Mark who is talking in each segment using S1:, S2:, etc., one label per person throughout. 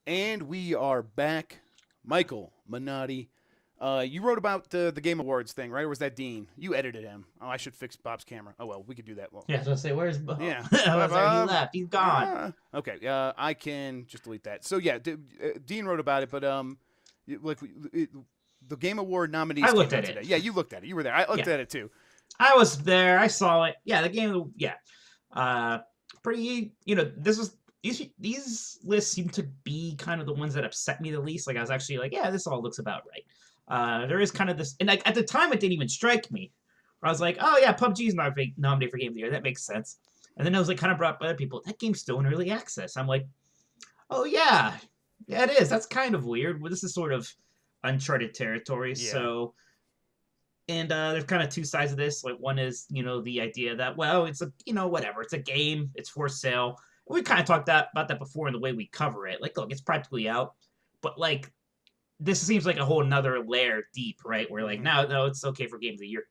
S1: And we are back. Michael Minotti. You wrote about the Game Awards thing, right? Or was that Dean? You edited him. Oh, I should fix Bob's camera. Oh, well, we could do that. Well,
S2: Yeah, I was gonna say, where's Bob?
S1: yeah.
S2: I
S1: Bye,
S2: was like, he
S1: Bob.
S2: left. He's gone.
S1: Okay. I can just delete that. So, yeah, Dean wrote about it, but the Game Award nominees
S2: I
S1: came
S2: looked
S1: out
S2: at
S1: today.
S2: it.
S1: Yeah, you looked at it. You were there. I looked
S2: Yeah.
S1: at it, too.
S2: I was there. I saw it. Yeah, the game. Yeah, pretty. These lists seem to be kind of the ones that upset me the least. Like I was actually like, yeah, this all looks about right. There is kind of this, and like at the time, it didn't even strike me. I was like, oh yeah, PUBG's nominated for Game of the Year. That makes sense. And then I was like, kind of brought up by other people. That game's still in early access. I'm like, oh yeah, yeah, it is. That's kind of weird. Well, this is sort of uncharted territory.
S1: Yeah.
S2: So. And there's kind of two sides of this. Like one is, the idea that, well, it's a, whatever. It's a game. It's for sale. We kind of talked about that before in the way we cover it. Like, look, it's practically out. But, like, this seems like a whole nother layer deep, right? Where, like, no, it's okay for Game of the Year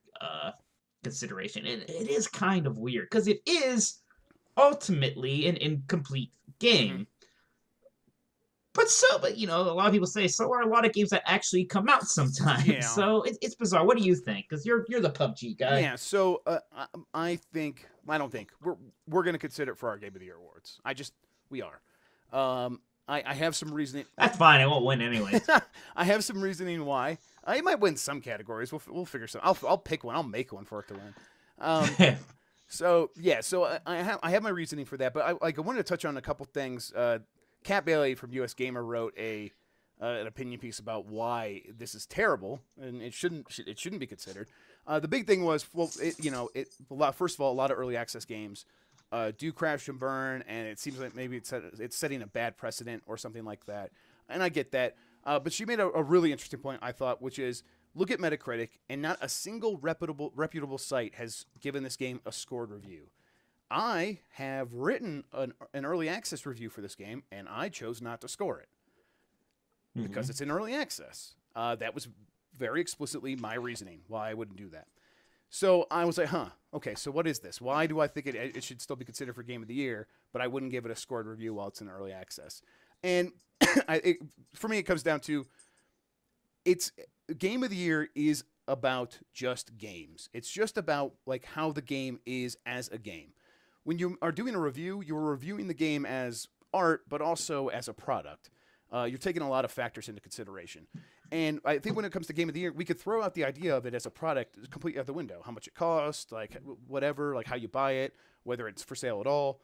S2: consideration. And it is kind of weird. Because it is ultimately an incomplete game.
S1: Mm-hmm.
S2: But a lot of people say so are a lot of games that actually come out sometimes.
S1: Yeah.
S2: So it's bizarre. What do you think? Because you're the PUBG guy.
S1: Yeah. So I don't think we're going to consider it for our Game of the Year awards. We are. I have some reasoning.
S2: That's fine. I won't win anyway.
S1: I have some reasoning why. I might win some categories. We'll figure something. I'll pick one. I'll make one for it to win. So yeah. So I have my reasoning for that. But I wanted to touch on a couple things. Kat Bailey from US Gamer wrote an opinion piece about why this is terrible and it shouldn't be considered. The big thing was, first of all, a lot of early access games do crash and burn, and it seems like maybe it's setting a bad precedent or something like that. And I get that, but she made a really interesting point, I thought, which is look at Metacritic, and not a single reputable site has given this game a scored review. I have written an early access review for this game, and I chose not to score it because it's in early access. That was very explicitly my reasoning why I wouldn't do that. So I was like, okay, so what is this? Why do I think it should still be considered for Game of the Year, but I wouldn't give it a scored review while it's in early access? And for me, it comes down to Game of the Year is about just games. It's just about like how the game is as a game. When you are doing a review, you're reviewing the game as art, but also as a product. You're taking a lot of factors into consideration. And I think when it comes to Game of the Year, we could throw out the idea of it as a product completely out the window. How much it costs, like whatever, like how you buy it, whether it's for sale at all,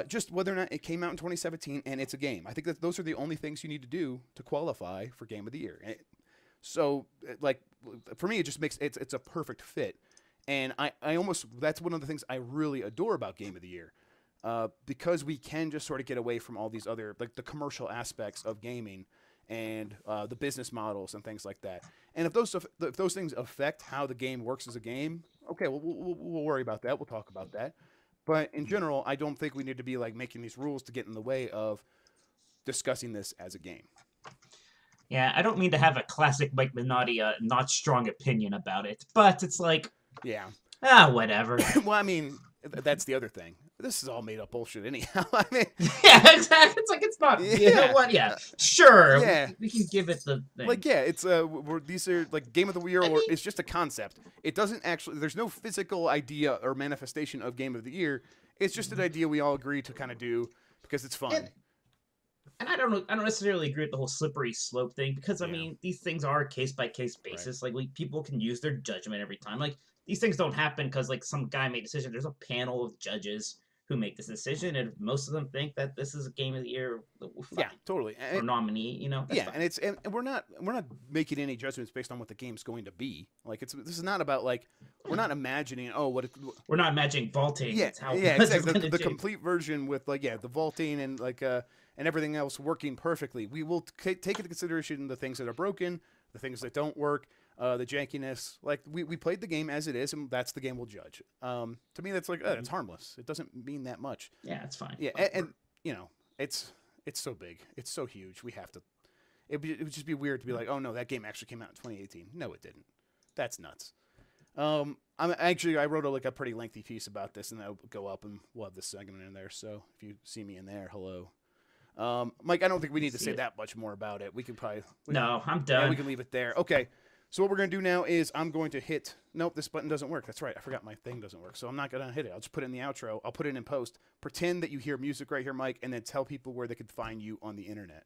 S1: just whether or not it came out in 2017 and it's a game. I think that those are the only things you need to do to qualify for Game of the Year. So, like, for me, it just makes it's a perfect fit. And I almost, that's one of the things I really adore about Game of the Year. Because we can just sort of get away from all these other, like the commercial aspects of gaming and the business models and things like that. And if those things affect how the game works as a game, okay, we'll worry about that. We'll talk about that. But in general, I don't think we need to be like making these rules to get in the way of discussing this as a game.
S2: Yeah, I don't mean to have a classic Mike Minotti not strong opinion about it, but it's like,
S1: yeah,
S2: whatever.
S1: Well, I mean, that's the other thing. This is all made up bullshit anyhow. I mean,
S2: yeah, exactly. It's like it's not. Yeah. You know what? Yeah, sure.
S1: Yeah,
S2: we can give it the thing.
S1: Like, yeah, it's these are like Game of the Year, or it's just a concept. It doesn't actually. There's no physical idea or manifestation of Game of the Year. It's just an idea we all agree to kind of do because it's fun.
S2: And I don't necessarily agree with the whole slippery slope thing because I mean these things are case by case basis. Right. Like people can use their judgment every time. Like these things don't happen because like some guy made a decision. There's a panel of judges who make this decision, and most of them think that this is a Game of the Year.
S1: Yeah, totally.
S2: Or nominee,
S1: yeah, fine. And we're not making any judgments based on what the game's going to be. Like this is not about like we're not imagining
S2: we're not imagining vaulting.
S1: Yeah, exactly. The complete version with like the vaulting and like and everything else working perfectly. We will take into consideration the things that are broken, the things that don't work. The jankiness, like we played the game as it is, and that's the game we'll judge. To me, that's like it's harmless. It doesn't mean that much.
S2: Yeah, it's fine.
S1: Yeah, and it's so big, it's so huge. We have to. It would just be weird to be like, oh no, that game actually came out in 2018. No, it didn't. That's nuts. I wrote a pretty lengthy piece about this, and that'll go up, and we'll have this segment in there. So if you see me in there, hello. Mike, I don't think we need to
S2: See
S1: say
S2: it.
S1: that much more about it. We can probably
S2: No, I'm
S1: yeah,
S2: done.
S1: we can leave it there. Okay. So what we're going to do now is I'm going to hit – nope, this button doesn't work. That's right. I forgot my thing doesn't work. So I'm not going to hit it. I'll just put it in the outro. I'll put it in post. Pretend that you hear music right here, Mike, and then tell people where they could find you on the internet.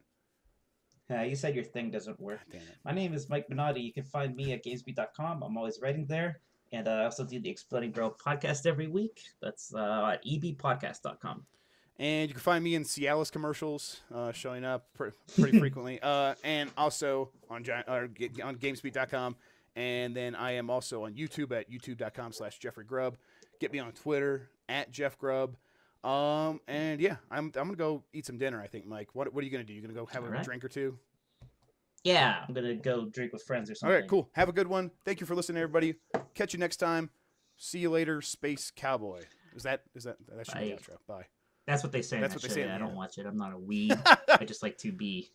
S2: You said your thing doesn't work.
S1: Damn it.
S2: My name is Mike Minotti. You can find me at GamesBeat.com. I'm always writing there. And I also do the Exploding Bro podcast every week. That's at ebpodcast.com.
S1: And you can find me in Cialis commercials showing up pretty frequently. And also on GamesBeat.com. And then I am also on YouTube at youtube.com/Jeffrey Grubb. Get me on Twitter at Jeff Grubb. And yeah, I'm gonna go eat some dinner. I think, Mike. What are you gonna do? You gonna go have a drink or two?
S2: Yeah, I'm gonna go drink with friends or something.
S1: All right, cool. Have a good one. Thank you for listening, everybody. Catch you next time. See you later, Space Cowboy. That should be the outro. Bye.
S2: That's what they say.
S1: That's what they say.
S2: I don't watch it. I'm not a weeb. I just like to be.